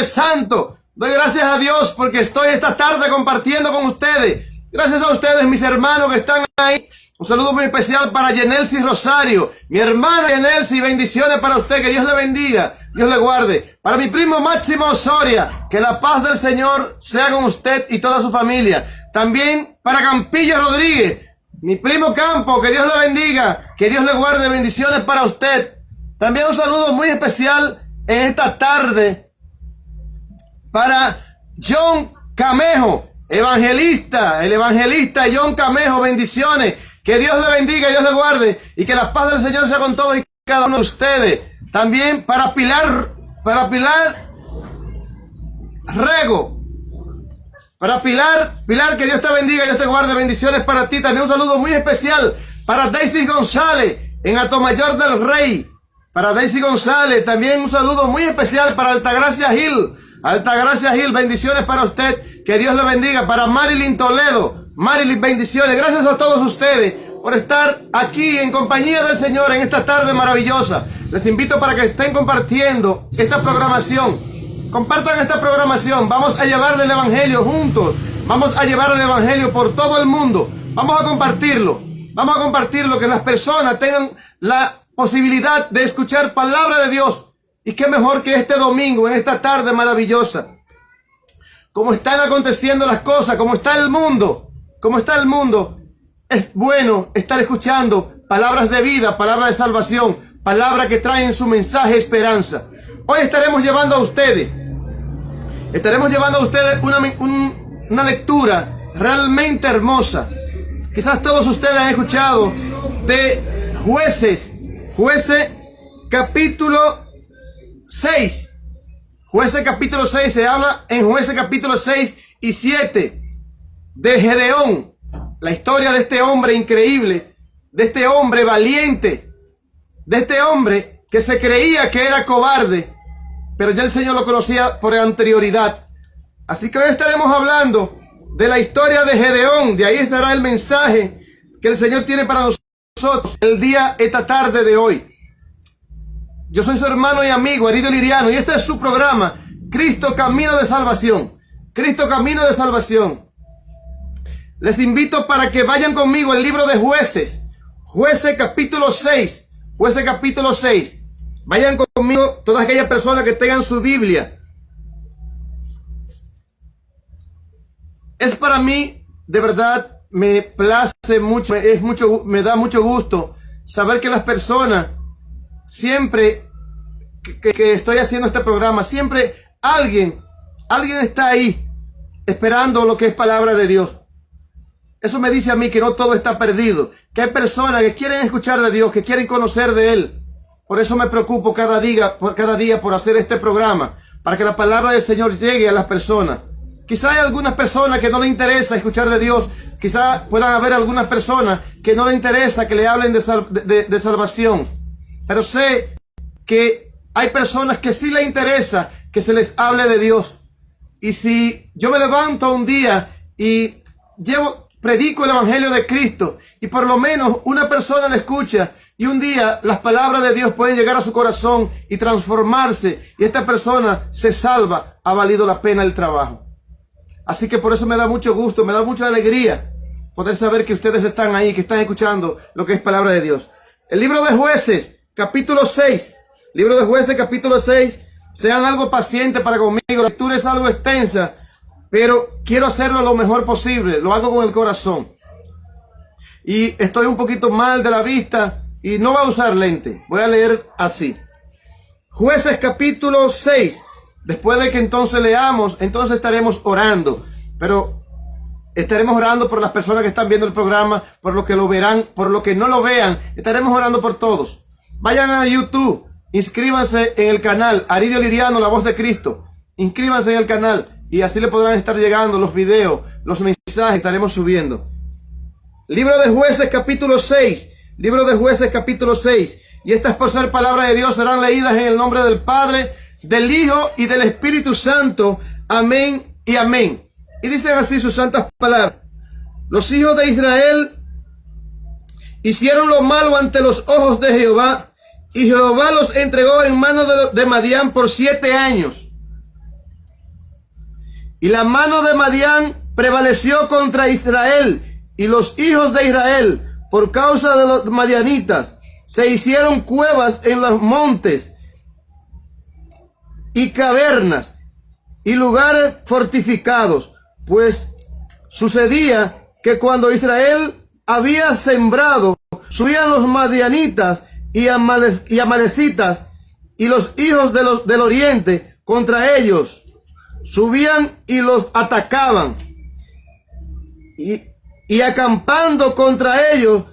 Padre Santo. Doy gracias a Dios porque estoy esta tarde compartiendo con ustedes. Gracias a ustedes, mis hermanos que están ahí. Un saludo muy especial para Yenelsi Rosario, mi hermana Yenelsi, bendiciones para usted, que Dios le bendiga, Dios le guarde. Para mi primo Máximo Osoria, que la paz del Señor sea con usted y toda su familia. También para Campillo Rodríguez, mi primo Campo, que Dios le bendiga, que Dios le guarde, bendiciones para usted. También un saludo muy especial en esta tarde para John Camejo, evangelista, el evangelista John Camejo, bendiciones. Que Dios le bendiga, Dios le guarde y que la paz del Señor sea con todos y cada uno de ustedes. También para Pilar Rego. Para Pilar, que Dios te bendiga, Dios te guarde, bendiciones para ti. También un saludo muy especial para Daisy González en Atomayor del Rey. Para Daisy González, también un saludo muy especial para Altagracia Gil. Altagracia Gil, bendiciones para usted, que Dios le bendiga. Para Marilyn Toledo, Marilyn, bendiciones. Gracias a todos ustedes por estar aquí en compañía del Señor en esta tarde maravillosa. Les invito para que estén compartiendo esta programación. Compartan esta programación. Vamos a llevar el Evangelio juntos. Vamos a llevar el Evangelio por todo el mundo. Vamos a compartirlo. Vamos a compartirlo, que las personas tengan la posibilidad de escuchar palabra de Dios. Y qué mejor que este domingo, en esta tarde maravillosa. Como están aconteciendo las cosas, como está el mundo, es bueno estar escuchando palabras de vida, palabras de salvación, palabras que traen su mensaje esperanza. Hoy estaremos llevando a ustedes una lectura realmente hermosa. Quizás todos ustedes han escuchado de Jueces capítulo 6. Jueces capítulo 6, se habla en Jueces capítulo 6 y 7 de Gedeón, la historia de este hombre increíble, de este hombre valiente, de este hombre que se creía que era cobarde, pero ya el Señor lo conocía por anterioridad. Así que hoy estaremos hablando de la historia de Gedeón. De ahí estará el mensaje que el Señor tiene para nosotros esta tarde de hoy. Yo soy su hermano y amigo, Aridio Liriano, y este es su programa, Cristo Camino de Salvación. Cristo Camino de Salvación. Les invito para que vayan conmigo al libro de Jueces. Jueces capítulo 6. Jueces capítulo 6. Vayan conmigo todas aquellas personas que tengan su Biblia. Es para mí, de verdad, me place mucho, me da mucho gusto saber que las personas, siempre que estoy haciendo este programa, siempre alguien está ahí esperando lo que es palabra de Dios. Eso me dice a mí que no todo está perdido, que hay personas que quieren escuchar de Dios, que quieren conocer de Él. Por eso me preocupo cada día por hacer este programa, para que la palabra del Señor llegue a las personas. Quizá hay algunas personas que no les interesa escuchar de Dios, quizá puedan haber algunas personas que no les interesa que le hablen de salvación, pero sé que hay personas que sí les interesa que se les hable de Dios. Y si yo me levanto un día y predico el Evangelio de Cristo y por lo menos una persona le escucha y un día las palabras de Dios pueden llegar a su corazón y transformarse y esta persona se salva, ha valido la pena el trabajo. Así que por eso me da mucho gusto, me da mucha alegría poder saber que ustedes están ahí, que están escuchando lo que es palabra de Dios. El libro de Jueces, capítulo 6. Libro de Jueces, capítulo 6. Sean algo pacientes para conmigo. La lectura es algo extensa, pero quiero hacerlo lo mejor posible. Lo hago con el corazón. Y estoy un poquito mal de la vista y no voy a usar lente. Voy a leer así. Jueces, capítulo 6. Después de que entonces leamos, entonces estaremos orando. Pero estaremos orando por las personas que están viendo el programa, por los que lo verán, por los que no lo vean. Estaremos orando por todos. Vayan a YouTube, inscríbanse en el canal Aridio Liriano, la voz de Cristo. Inscríbanse en el canal y así le podrán estar llegando los videos, los mensajes que estaremos subiendo. Libro de Jueces, capítulo 6. Libro de Jueces, capítulo 6. Y estas, por ser palabra de Dios, serán leídas en el nombre del Padre, del Hijo y del Espíritu Santo. Amén y amén. Y dicen así sus santas palabras. Los hijos de Israel hicieron lo malo ante los ojos de Jehová, y Jehová los entregó en manos de Madián por 7 años. Y la mano de Madián prevaleció contra Israel, y los hijos de Israel, por causa de los madianitas, se hicieron cuevas en los montes y cavernas y lugares fortificados, pues sucedía que cuando Israel había sembrado, subían los madianitas y amalecitas y los hijos del oriente contra ellos, subían y los atacaban, y acampando contra ellos,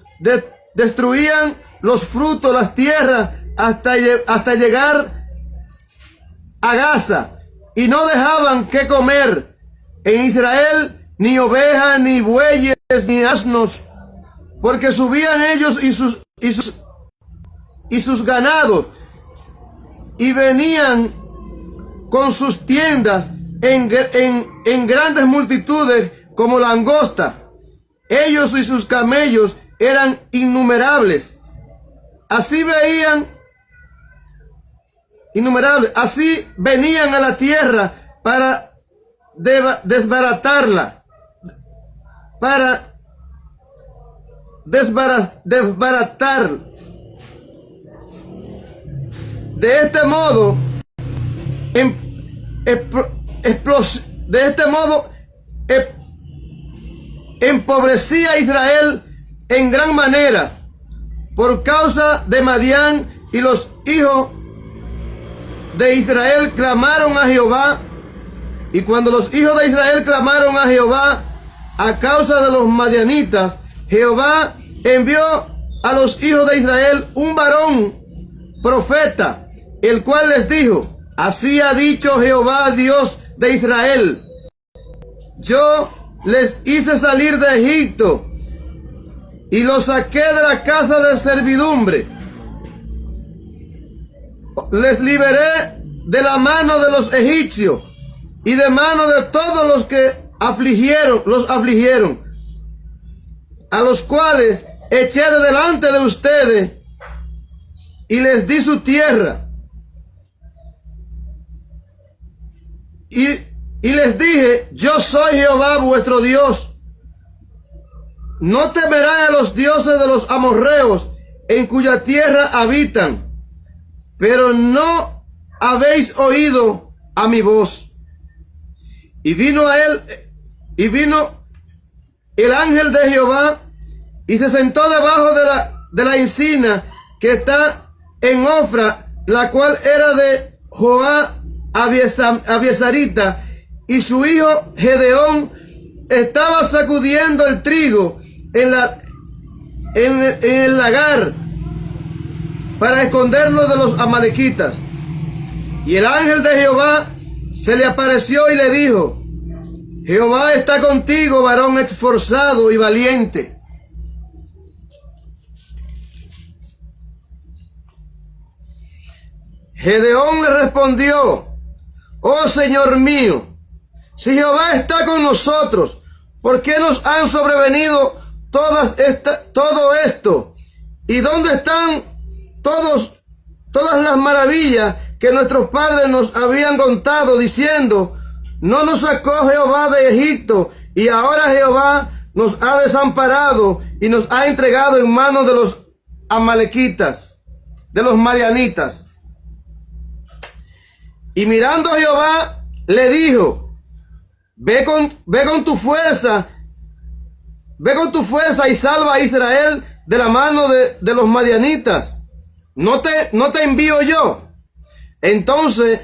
destruían los frutos, las tierras, hasta llegar a Gaza, y no dejaban que comer en Israel ni ovejas, ni bueyes, ni asnos, porque subían ellos y sus ganados, y venían con sus tiendas en grandes multitudes como langosta. Ellos y sus camellos eran innumerables. Así venían a la tierra para desbaratarla, para desbaratar. De este modo, empobrecía a Israel en gran manera por causa de Madián, y los hijos de Israel clamaron a Jehová. Y cuando los hijos de Israel clamaron a Jehová a causa de los madianitas, Jehová envió a los hijos de Israel un varón profeta, el cual les dijo: así ha dicho Jehová, Dios de Israel: yo les hice salir de Egipto y los saqué de la casa de servidumbre. Les liberé de la mano de los egipcios y de mano de todos los que los afligieron, a los cuales eché de delante de ustedes y les di su tierra. Y les dije: yo soy Jehová vuestro Dios. No temerán a los dioses de los amorreos, en cuya tierra habitan, pero no habéis oído a mi voz. Y vino el ángel de Jehová y se sentó debajo de la encina que está en Ofra, la cual era de Joab Abiesarita, y su hijo Gedeón estaba sacudiendo el trigo en el lagar para esconderlo de los amalequitas. Y el ángel de Jehová se le apareció y le dijo: Jehová está contigo, varón esforzado y valiente. Gedeón le respondió: oh Señor mío, si Jehová está con nosotros, ¿por qué nos han sobrevenido todo esto? ¿Y dónde están todas las maravillas que nuestros padres nos habían contado, diciendo: no nos sacó Jehová de Egipto, y ahora Jehová nos ha desamparado y nos ha entregado en manos de los amalequitas, de los madianitas? Y mirando a Jehová, le dijo: ve con tu fuerza y salva a Israel de la mano de los madianitas. ¿No te envío yo? Entonces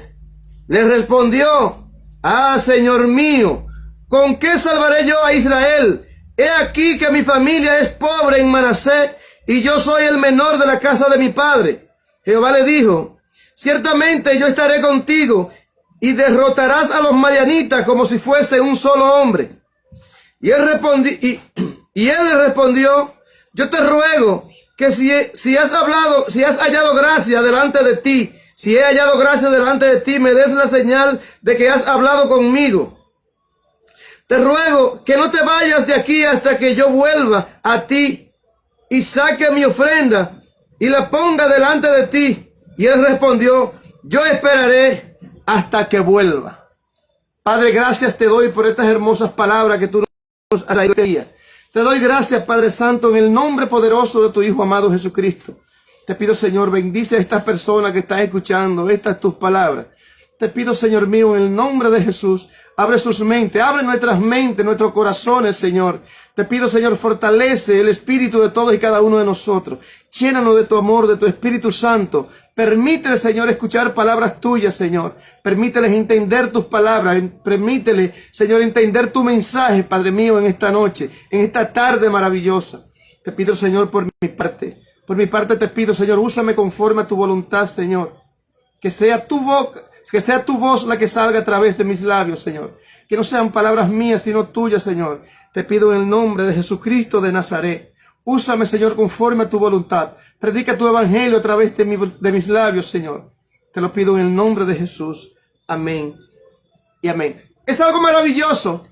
le respondió: ah, Señor mío, ¿con qué salvaré yo a Israel? He aquí que mi familia es pobre en Manasés, y yo soy el menor de la casa de mi padre. Jehová le dijo: ciertamente yo estaré contigo, y derrotarás a los madianitas como si fuese un solo hombre. Y él le respondió: yo te ruego que si has hallado gracia delante de ti, si he hallado gracia delante de ti, me des la señal de que has hablado conmigo. Te ruego que no te vayas de aquí hasta que yo vuelva a ti y saque mi ofrenda y la ponga delante de ti. Y él respondió: yo esperaré hasta que vuelva. Padre, gracias te doy por estas hermosas palabras que tú nos has traído este día. Te doy gracias, Padre Santo, en el nombre poderoso de tu Hijo amado Jesucristo. Te pido, Señor, bendice a estas personas que están escuchando estas tus palabras. Te pido, Señor mío, en el nombre de Jesús, abre sus mentes, abre nuestras mentes, nuestros corazones, Señor. Te pido, Señor, fortalece el espíritu de todos y cada uno de nosotros. Llénanos de tu amor, de tu Espíritu Santo. Permítele, Señor, escuchar palabras tuyas, Señor. Permíteles entender tus palabras. Permítele, Señor, entender tu mensaje, Padre mío, en esta noche, en esta tarde maravillosa. Te pido, Señor, por mi parte. Por mi parte te pido, Señor, úsame conforme a tu voluntad, Señor. Que sea tu boca, que sea tu voz la que salga a través de mis labios, Señor. Que no sean palabras mías, sino tuyas, Señor. Te pido en el nombre de Jesucristo de Nazaret. Úsame, Señor, conforme a tu voluntad. Predica tu evangelio a través de mis labios, Señor. Te lo pido en el nombre de Jesús. Amén y amén. Es algo maravilloso.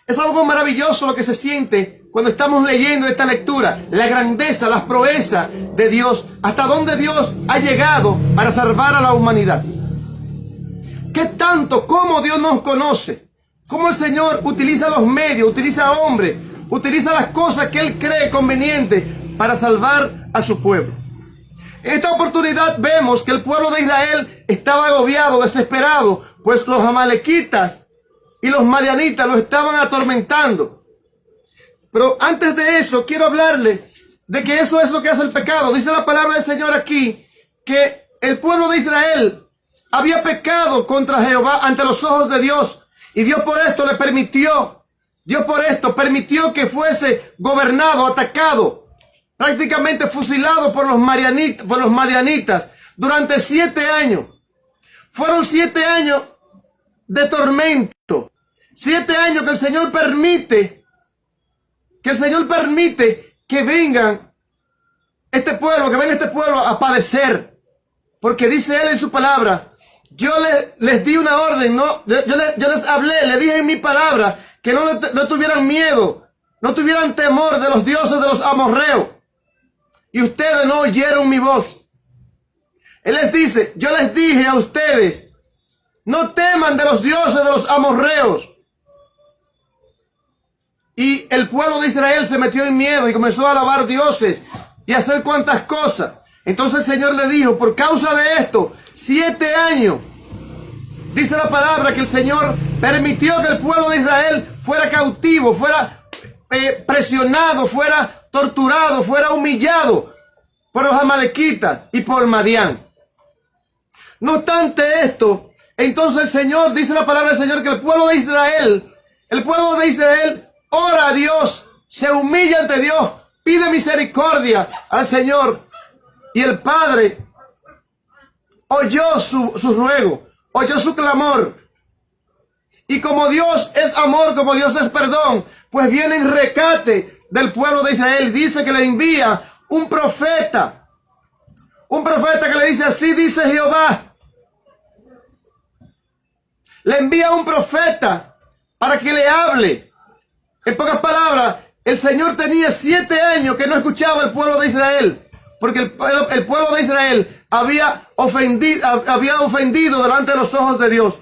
Es algo maravilloso lo que se siente cuando estamos leyendo esta lectura. La grandeza, las proezas de Dios. Hasta dónde Dios ha llegado para salvar a la humanidad. ¿Qué tanto? ¿Cómo Dios nos conoce? ¿Cómo el Señor utiliza los medios, utiliza hombres, utiliza las cosas que Él cree convenientes para salvar a su pueblo? En esta oportunidad vemos que el pueblo de Israel estaba agobiado, desesperado, pues los amalequitas y los madianitas lo estaban atormentando. Pero antes de eso, quiero hablarle de que eso es lo que hace el pecado. Dice la palabra del Señor aquí, que el pueblo de Israel había pecado contra Jehová ante los ojos de Dios. Y Dios por esto le permitió, permitió que fuese gobernado, atacado, prácticamente fusilado por los madianitas durante 7 años. Fueron 7 años de tormento. 7 años que el Señor permite que vengan este pueblo a padecer. Porque dice Él en su palabra, yo les di una orden, yo les hablé, le dije en mi palabra que no tuvieran miedo, no tuvieran temor de los dioses de los amorreos. Y ustedes no oyeron mi voz. Él les dice, yo les dije a ustedes, no teman de los dioses de los amorreos. Y el pueblo de Israel se metió en miedo y comenzó a alabar dioses y a hacer cuantas cosas. Entonces el Señor le dijo, por causa de esto, 7 años, dice la palabra que el Señor permitió que el pueblo de Israel fuera cautivo, fuera presionado, fuera torturado, fuera humillado por los amalequitas y por Madián. No obstante esto, entonces el Señor, dice la palabra del Señor, que el pueblo de Israel ora a Dios, se humilla ante Dios, pide misericordia al Señor. Y el Padre oyó su ruego, oyó su clamor. Y como Dios es amor, como Dios es perdón, pues viene en rescate del pueblo de Israel. Dice que le envía un profeta que le dice, así dice Jehová. Le envía un profeta para que le hable. En pocas palabras, el Señor tenía 7 años que no escuchaba al pueblo de Israel. Porque el pueblo de Israel había ofendido delante de los ojos de Dios.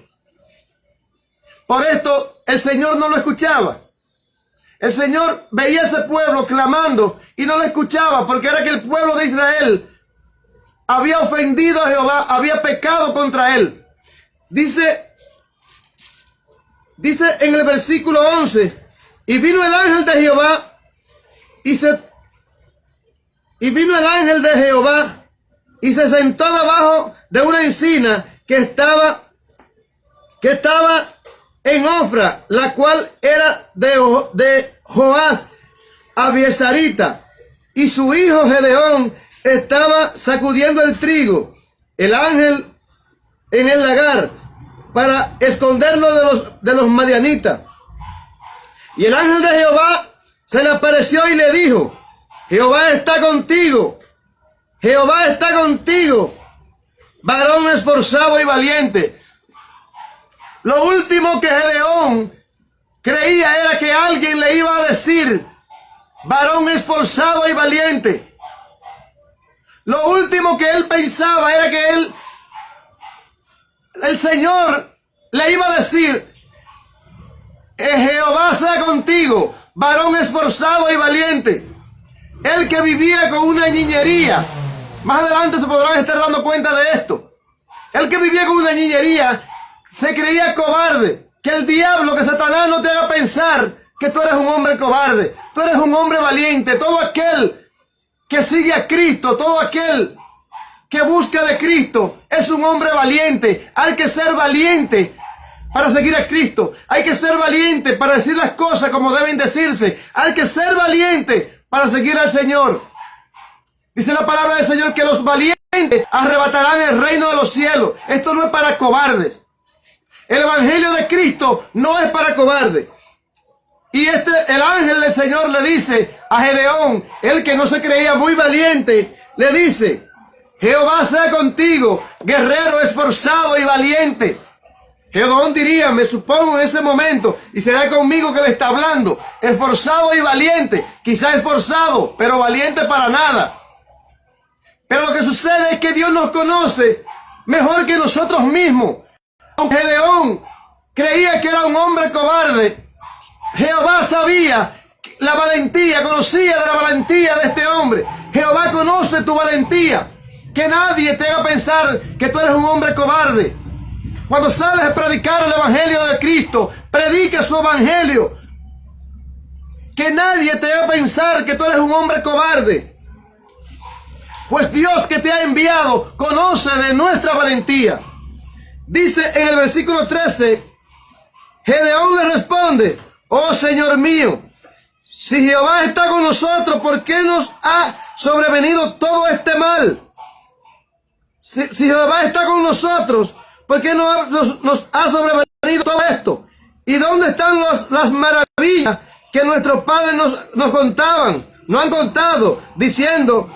Por esto el Señor no lo escuchaba. El Señor veía a ese pueblo clamando y no lo escuchaba, porque era que el pueblo de Israel había ofendido a Jehová, había pecado contra Él. Dice en el versículo 11, y vino el ángel de Jehová y se sentó debajo de una encina que estaba en Ofra, la cual era de Joás Abiesarita, y su hijo Gedeón estaba sacudiendo el trigo, el ángel en el lagar, para esconderlo de los madianitas. Y el ángel de Jehová se le apareció y le dijo, Jehová está contigo, varón esforzado y valiente. Lo último que Gedeón creía era que alguien le iba a decir, varón esforzado y valiente. Lo último que él pensaba era que el Señor le iba a decir, Jehová sea contigo, varón esforzado y valiente. El que vivía con una niñería. Más adelante se podrán estar dando cuenta de esto. El que vivía con una niñería se creía cobarde. Que el diablo, que Satanás no te haga pensar que tú eres un hombre cobarde. Tú eres un hombre valiente. Todo aquel que sigue a Cristo, todo aquel que busca de Cristo, es un hombre valiente. Hay que ser valiente para seguir a Cristo. Hay que ser valiente para decir las cosas como deben decirse. Hay que ser valiente para seguir al Señor. Dice la palabra del Señor que los valientes arrebatarán el reino de los cielos. Esto no es para cobardes. El evangelio de Cristo no es para cobardes. Y el ángel del Señor le dice a Gedeón, el que no se creía muy valiente, le dice, Jehová sea contigo, guerrero esforzado y valiente. Gedeón diría, me supongo en ese momento, y será conmigo que le está hablando, esforzado y valiente, quizá esforzado, pero valiente para nada. Pero lo que sucede es que Dios nos conoce mejor que nosotros mismos. Aunque Gedeón creía que era un hombre cobarde, Jehová sabía la valentía, conocía de la valentía de este hombre. Jehová conoce tu valentía. Que nadie te haga pensar que tú eres un hombre cobarde. Cuando sales a predicar el evangelio de Cristo, predica su evangelio. Que nadie te haga pensar que tú eres un hombre cobarde. Pues Dios que te ha enviado conoce de nuestra valentía. Dice en el versículo 13, Gedeón le responde, oh Señor mío, si Jehová está con nosotros, ¿por qué nos ha sobrevenido todo este mal? Si Jehová está con nosotros, ¿por qué nos ha sobrevenido todo esto? ¿Y dónde están las maravillas que nuestros padres nos contaban? Nos han contado, diciendo,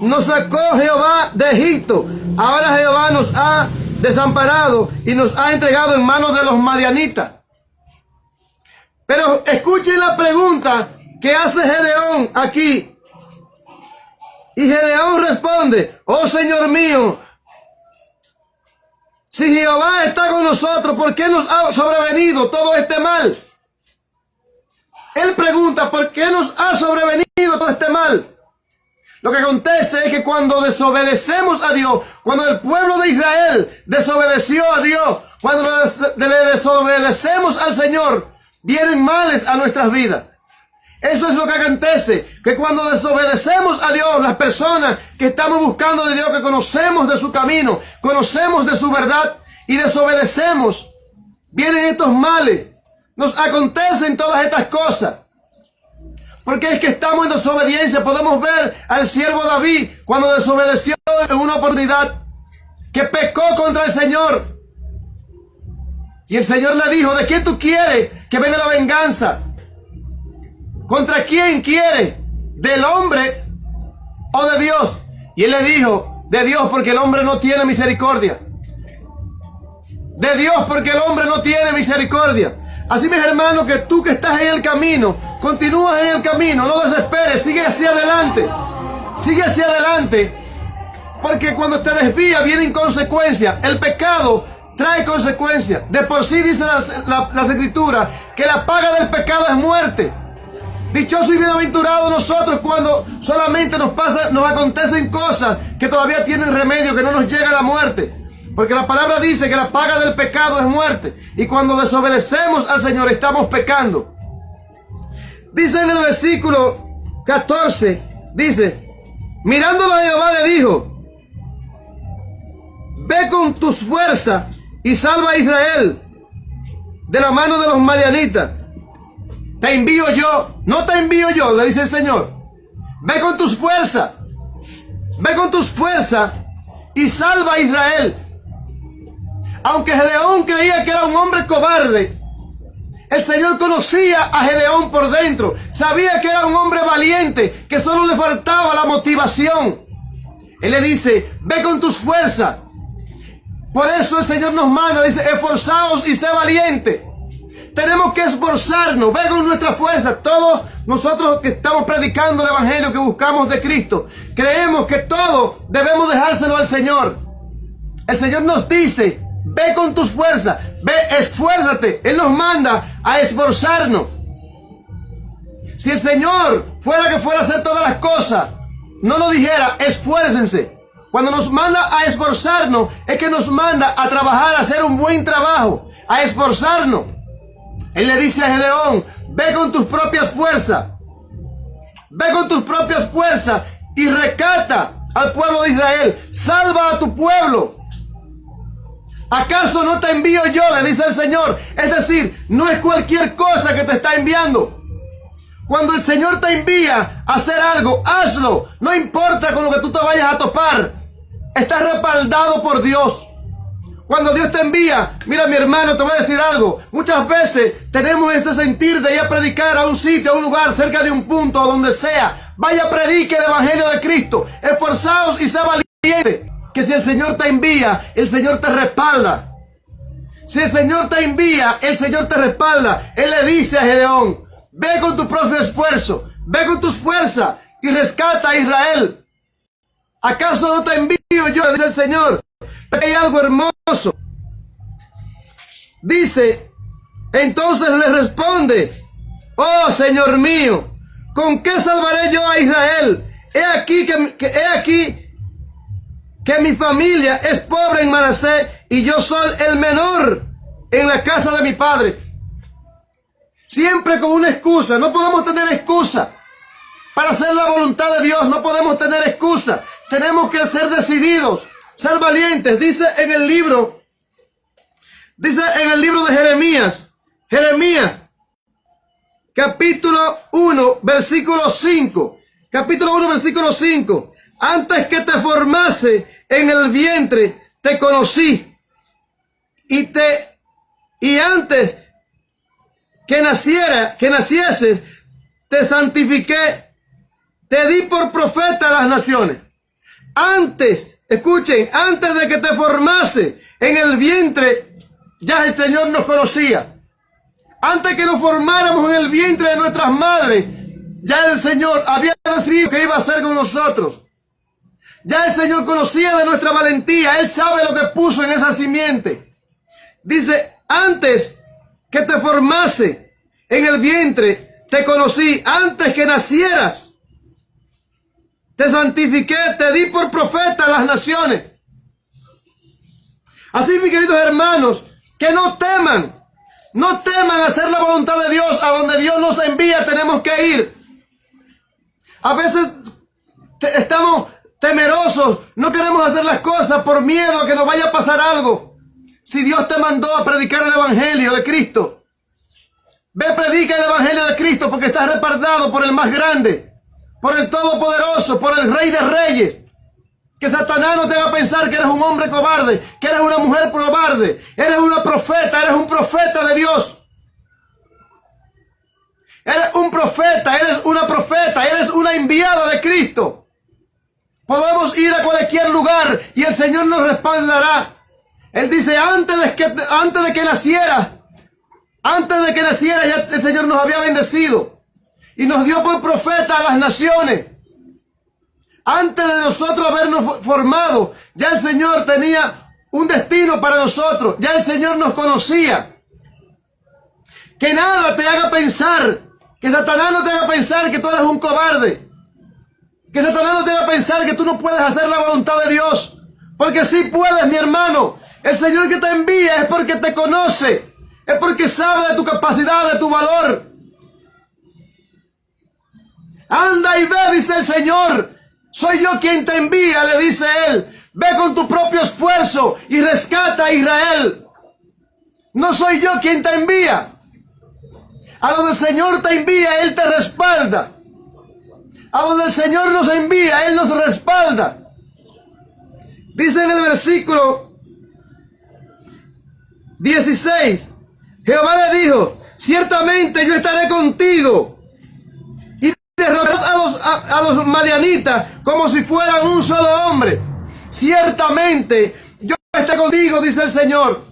nos sacó Jehová de Egipto. Ahora Jehová nos ha desamparado y nos ha entregado en manos de los madianitas. Pero escuchen la pregunta que hace Gedeón aquí. Y Gedeón responde, oh Señor mío, si Jehová está con nosotros, ¿por qué nos ha sobrevenido todo este mal? Él pregunta, ¿por qué nos ha sobrevenido todo este mal? Lo que acontece es que cuando desobedecemos a Dios, cuando el pueblo de Israel desobedeció a Dios, cuando le desobedecemos al Señor, vienen males a nuestras vidas. Eso es lo que acontece, que cuando desobedecemos a Dios, las personas que estamos buscando de Dios, que conocemos de su camino, conocemos de su verdad y desobedecemos, vienen estos males, nos acontecen todas estas cosas. Porque es que estamos en desobediencia. Podemos ver al siervo David cuando desobedeció en una oportunidad, que pecó contra el Señor. Y el Señor le dijo, ¿de quién tú quieres que venga la venganza? ¿Contra quién quieres? ¿Del hombre o de Dios? Y él le dijo, de Dios, porque el hombre no tiene misericordia. De Dios, porque el hombre no tiene misericordia. Así, mis hermanos, que tú que estás en el camino, continúas en el camino, no desesperes, sigue hacia adelante. Sigue hacia adelante. Porque cuando te desvías vienen consecuencias. El pecado trae consecuencias. De por sí dice las escrituras que la paga del pecado es muerte. Dichoso y bienaventurado nosotros cuando solamente nos acontecen cosas que todavía tienen remedio, que no nos llega la muerte. Porque la palabra dice que la paga del pecado es muerte. Y cuando desobedecemos al Señor estamos pecando. Dice en el versículo 14, dice, mirándolo a Jehová le dijo, ve con tus fuerzas y salva a Israel de la mano de los madianitas. Te envío yo, no te envío yo, le dice el Señor. Ve con tus fuerzas y salva a Israel. Aunque Gedeón creía que era un hombre cobarde, el Señor conocía a Gedeón por dentro. Sabía que era un hombre valiente, que solo le faltaba la motivación. Él le dice, ve con tus fuerzas. Por eso el Señor nos manda, dice, esforzaos y sé valiente. Tenemos que esforzarnos, ve con nuestra fuerza. Todos nosotros que estamos predicando el evangelio, que buscamos de Cristo, creemos que todo debemos dejárselo al Señor. El Señor nos dice, ve con tus fuerzas, Ve, esfuérzate. Él nos manda a esforzarnos. Si el Señor fuera que fuera a hacer todas las cosas, no nos dijera, esfuércense. Cuando nos manda a esforzarnos, es que nos manda a trabajar, a hacer un buen trabajo, a esforzarnos. Él le dice a Gedeón, ve con tus propias fuerzas. Ve con tus propias fuerzas y rescata al pueblo de Israel. Salva a tu pueblo. ¿Acaso no te envío yo? Le dice el Señor. Es decir, no es cualquier cosa que te está enviando. Cuando el Señor te envía a hacer algo, hazlo. No importa con lo que tú te vayas a topar. Estás respaldado por Dios. Cuando Dios te envía, mira mi hermano, te voy a decir algo. Muchas veces tenemos ese sentir de ir a predicar a un sitio, a un lugar, cerca de un punto, a donde sea. Vaya, predique el Evangelio de Cristo. Esforzaos y sea valiente. Que si el Señor te envía, el Señor te respalda. Si el Señor te envía, el Señor te respalda. Él le dice a Gedeón, ve con tu propio esfuerzo, ve con tus fuerzas y rescata a Israel. ¿Acaso no te envío yo? Dice el Señor. Hay algo hermoso. Dice, entonces le responde, oh Señor mío, ¿con qué salvaré yo a Israel? He aquí que mi familia es pobre en Manasés y yo soy el menor en la casa de mi padre. Siempre con una excusa. No podemos tener excusa. Para hacer la voluntad de Dios no podemos tener excusa. Tenemos que ser decididos, ser valientes. Dice en el libro de Jeremías, capítulo 1, versículo 5. Capítulo 1, versículo 5. Antes que te formase en el vientre, te conocí. Y antes que nacieses, te santifiqué. Te di por profeta a las naciones. Antes, escuchen, antes de que te formase en el vientre, ya el Señor nos conocía. Antes que nos formáramos en el vientre de nuestras madres, ya el Señor había decidido que iba a hacer con nosotros. Ya el Señor conocía de nuestra valentía. Él sabe lo que puso en esa simiente. Dice, antes que te formase en el vientre, te conocí. Antes que nacieras, te santifiqué, te di por profeta a las naciones. Así, mis queridos hermanos, que no teman hacer la voluntad de Dios. A donde Dios nos envía tenemos que ir. A veces estamos temerosos, no queremos hacer las cosas por miedo a que nos vaya a pasar algo. Si Dios te mandó a predicar el Evangelio de Cristo, ve, predica el Evangelio de Cristo, porque estás respaldado por el más grande, por el Todopoderoso, por el Rey de Reyes. Que Satanás no te va a pensar que eres un hombre cobarde, que eres una mujer cobarde. Eres una profeta, eres un profeta de Dios. Eres un profeta, eres una profeta, eres una enviada de Cristo. Podemos ir a cualquier lugar y el Señor nos respaldará. Él dice, antes de que naciera ya el Señor nos había bendecido y nos dio por profeta a las naciones. Antes de nosotros habernos formado, ya el Señor tenía un destino para nosotros. Ya el Señor nos conocía. Que nada te haga pensar, que Satanás no te haga pensar que tú eres un cobarde. Que Satanás no te haga pensar que tú no puedes hacer la voluntad de Dios. Porque sí puedes, mi hermano. El Señor que te envía es porque te conoce. Es porque sabe de tu capacidad, de tu valor. Anda y ve, dice el Señor. Soy yo quien te envía, le dice él. Ve con tu propio esfuerzo y rescata a Israel. No soy yo quien te envía. A donde el Señor te envía, Él te respalda. A donde el Señor nos envía, Él nos respalda. Dice en el versículo 16, Jehová le dijo, ciertamente yo estaré contigo y derrotarás a los madianitas como si fueran un solo hombre. Ciertamente yo estaré contigo, dice el Señor.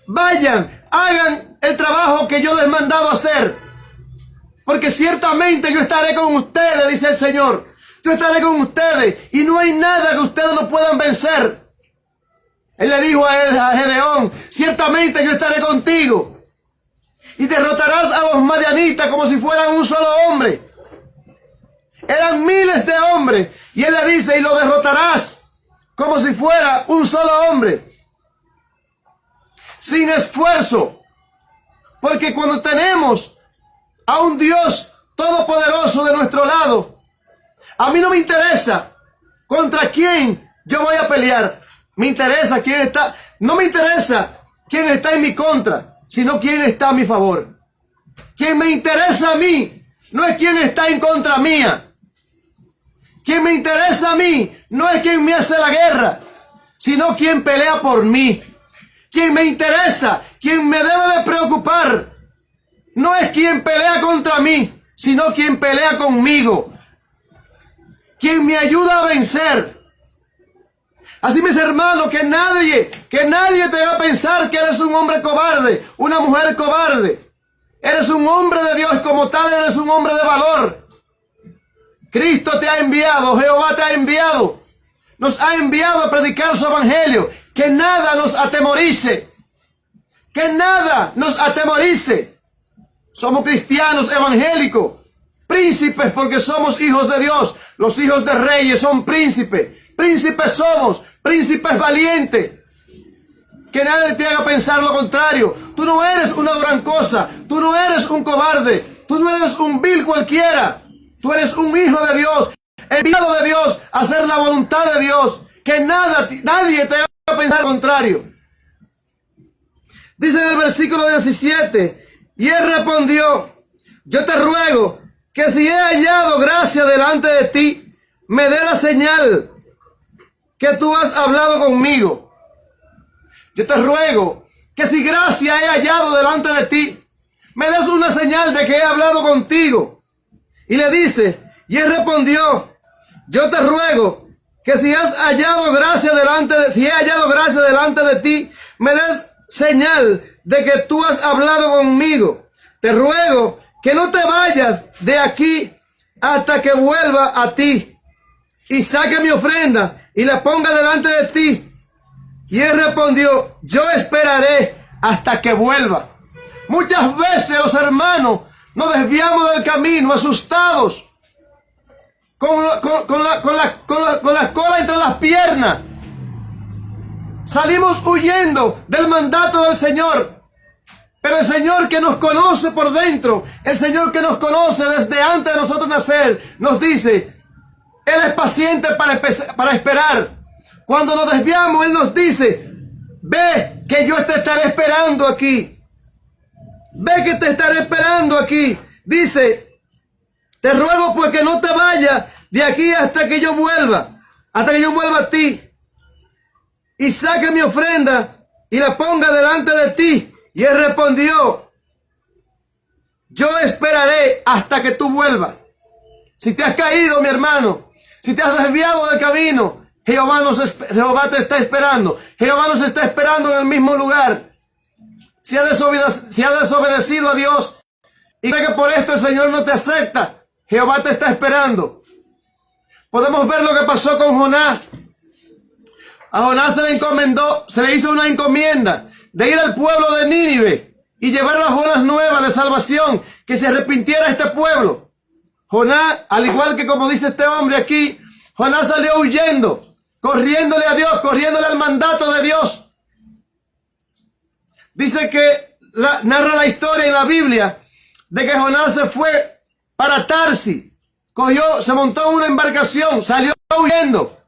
Vayan, hagan el trabajo que yo les he mandado hacer. Porque ciertamente yo estaré con ustedes, dice el Señor. Yo estaré con ustedes y no hay nada que ustedes no puedan vencer. Él le dijo a Gedeón, ciertamente yo estaré contigo y derrotarás a los madianitas como si fueran un solo hombre. Eran miles de hombres y él le dice, y lo derrotarás como si fuera un solo hombre. Sin esfuerzo. Porque cuando tenemos a un Dios todopoderoso de nuestro lado, a mí no me interesa contra quién yo voy a pelear. Me interesa quién está, no me interesa quién está en mi contra, sino quién está a mi favor. Quien me interesa a mí no es quien está en contra mía. Quien me interesa a mí no es quien me hace la guerra, sino quien pelea por mí. Quien me interesa, quien me debe de preocupar, no es quien pelea contra mí, sino quien pelea conmigo. Quien me ayuda a vencer. Así, mis hermanos, que nadie te haga pensar que eres un hombre cobarde, una mujer cobarde. Eres un hombre de Dios, como tal eres un hombre de valor. Cristo te ha enviado, Jehová te ha enviado. Nos ha enviado a predicar su evangelio. Que nada nos atemorice. Que nada nos atemorice. Somos cristianos evangélicos. Príncipes porque somos hijos de Dios. Los hijos de reyes son príncipes. Príncipes somos. Príncipes valientes. Que nadie te haga pensar lo contrario. Tú no eres una gran cosa. Tú no eres un cobarde. Tú no eres un vil cualquiera. Tú eres un hijo de Dios. Enviado de Dios a hacer la voluntad de Dios. Que nadie te haga pensar lo contrario. Dice en el versículo 17. Y él respondió, yo te ruego que si he hallado gracia delante de ti, me dé la señal que tú has hablado conmigo. Yo te ruego que si gracia he hallado delante de ti, me des una señal de que he hablado contigo. Y le dice, y él respondió, yo te ruego que si has hallado gracia si he hallado gracia delante de ti, me des señal de que tú has hablado conmigo. Te ruego que no te vayas de aquí hasta que vuelva a ti y saque mi ofrenda y la ponga delante de ti. Y él respondió, yo esperaré hasta que vuelva. Muchas veces los hermanos nos desviamos del camino, asustados, con la cola entre las piernas. Salimos huyendo del mandato del Señor. Pero el Señor que nos conoce por dentro, el Señor que nos conoce desde antes de nosotros nacer, nos dice, Él es paciente para esperar. Cuando nos desviamos, Él nos dice, ve que yo te estaré esperando aquí. Ve que te estaré esperando aquí. Dice, te ruego pues que no te vayas de aquí hasta que yo vuelva a ti. Y saque mi ofrenda y la ponga delante de ti. Y él respondió, yo esperaré hasta que tú vuelvas. Si te has caído, mi hermano, si te has desviado del camino, Jehová te está esperando. Jehová nos está esperando en el mismo lugar. Si has desobedecido a Dios y cree que por esto el Señor no te acepta, Jehová te está esperando. Podemos ver lo que pasó con Jonás. A Jonás se le hizo una encomienda de ir al pueblo de Nínive y llevar las buenas nuevas de salvación, que se arrepintiera este pueblo. Jonás, al igual que como dice este hombre aquí, Jonás salió huyendo, corriéndole a Dios, corriéndole al mandato de Dios. Dice que narra la historia en la Biblia de que Jonás se fue para Tarsis, se montó en una embarcación, salió huyendo.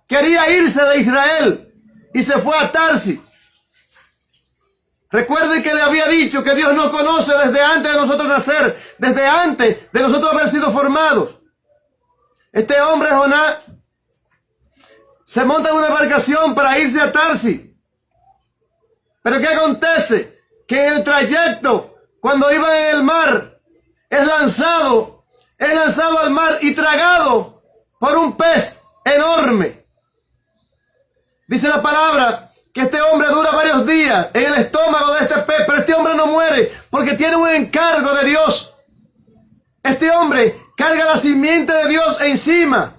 Quería irse de Israel y se fue a Tarsis. Recuerden que le había dicho que Dios nos conoce desde antes de nosotros nacer, desde antes de nosotros haber sido formados. Este hombre, Jonás, se monta en una embarcación para irse a Tarsis. Pero ¿qué acontece? Que en el trayecto, cuando iba en el mar, es lanzado al mar y tragado por un pez enorme. Dice la palabra que este hombre dura varios días en el estómago de este pez, pero este hombre no muere porque tiene un encargo de Dios. Este hombre carga la simiente de Dios encima.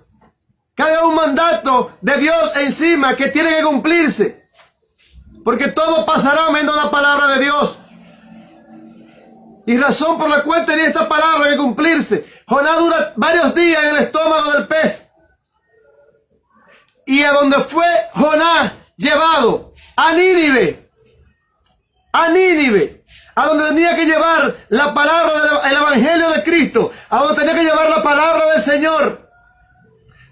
Cargan un mandato de Dios encima que tiene que cumplirse. Porque todo pasará menos la palabra de Dios. Y razón por la cual tenía esta palabra que cumplirse. Jonás dura varios días en el estómago del pez. Y a donde fue Jonás llevado, a Nínive, a donde tenía que llevar la palabra del evangelio de Cristo, a donde tenía que llevar la palabra del Señor.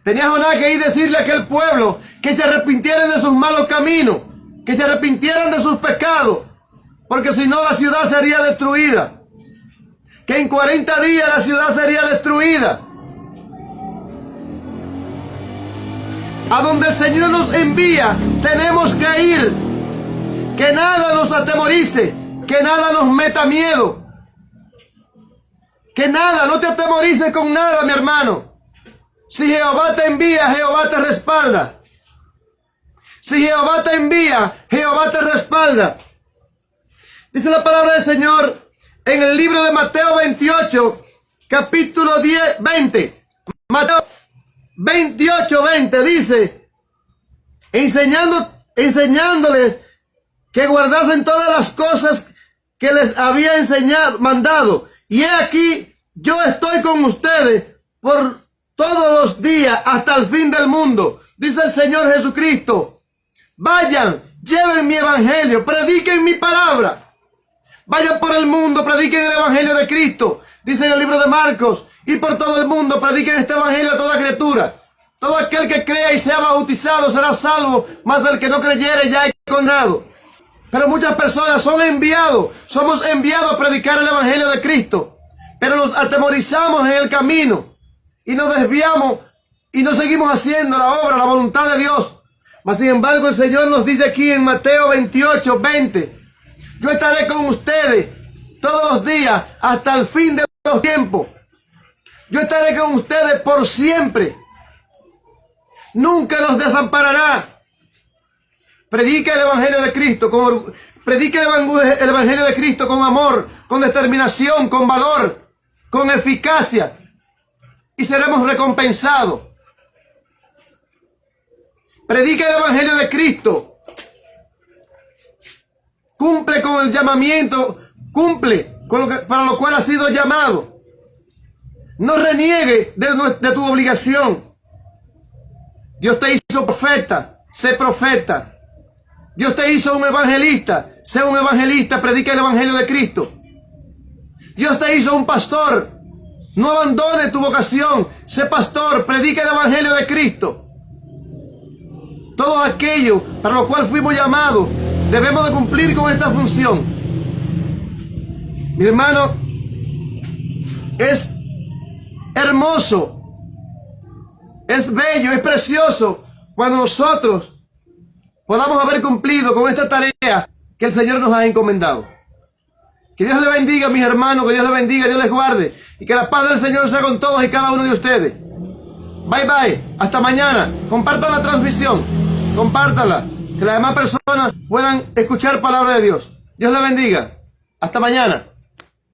Tenía Jonás que ir a decirle a aquel pueblo que se arrepintieran de sus malos caminos, que se arrepintieran de sus pecados, porque si no la ciudad sería destruida. Que en 40 días la ciudad sería destruida. A donde el Señor nos envía, tenemos que ir. Que nada nos atemorice, que nada nos meta miedo. Que nada, no te atemorices con nada, mi hermano. Si Jehová te envía, Jehová te respalda. Si Jehová te envía, Jehová te respalda. Dice la palabra del Señor en el libro de Mateo 28, capítulo 20. Mateo 28, 20 dice, enseñándoles que guardasen todas las cosas que les había mandado. Y he aquí, yo estoy con ustedes por todos los días hasta el fin del mundo. Dice el Señor Jesucristo. Vayan, lleven mi evangelio, prediquen mi palabra. Vayan por el mundo, prediquen el evangelio de Cristo. Dice en el libro de Marcos, y por todo el mundo prediquen este evangelio a toda criatura. Todo aquel que crea y sea bautizado será salvo, mas el que no creyere ya es condenado. Pero muchas personas son enviados, somos enviados a predicar el evangelio de Cristo. Pero nos atemorizamos en el camino y nos desviamos y no seguimos haciendo la obra, la voluntad de Dios. Mas sin embargo el Señor nos dice aquí en Mateo 28, 20, yo estaré con ustedes todos los días hasta el fin de los tiempos. Yo estaré con ustedes por siempre. Nunca los desamparará. Predica el evangelio de Cristo, predica el evangelio de Cristo con amor, con determinación, con valor, con eficacia, y seremos recompensados. Predica el evangelio de Cristo. Cumple con el llamamiento, cumple con para lo cual has sido llamado. No reniegue de tu obligación. Dios te hizo profeta, sé profeta. Dios te hizo un evangelista, sé un evangelista, predica el evangelio de Cristo. Dios te hizo un pastor, no abandones tu vocación, sé pastor, predica el evangelio de Cristo. Todo aquello para lo cual fuimos llamados, debemos de cumplir con esta función. Mi hermano, es hermoso, es bello, es precioso cuando nosotros podamos haber cumplido con esta tarea que el Señor nos ha encomendado. Que Dios les bendiga, mis hermanos, que Dios les bendiga, Dios les guarde, y que la paz del Señor sea con todos y cada uno de ustedes. Bye bye, hasta mañana. Compartan la transmisión, compártanla, que las demás personas puedan escuchar palabra de Dios. Dios les bendiga, hasta mañana.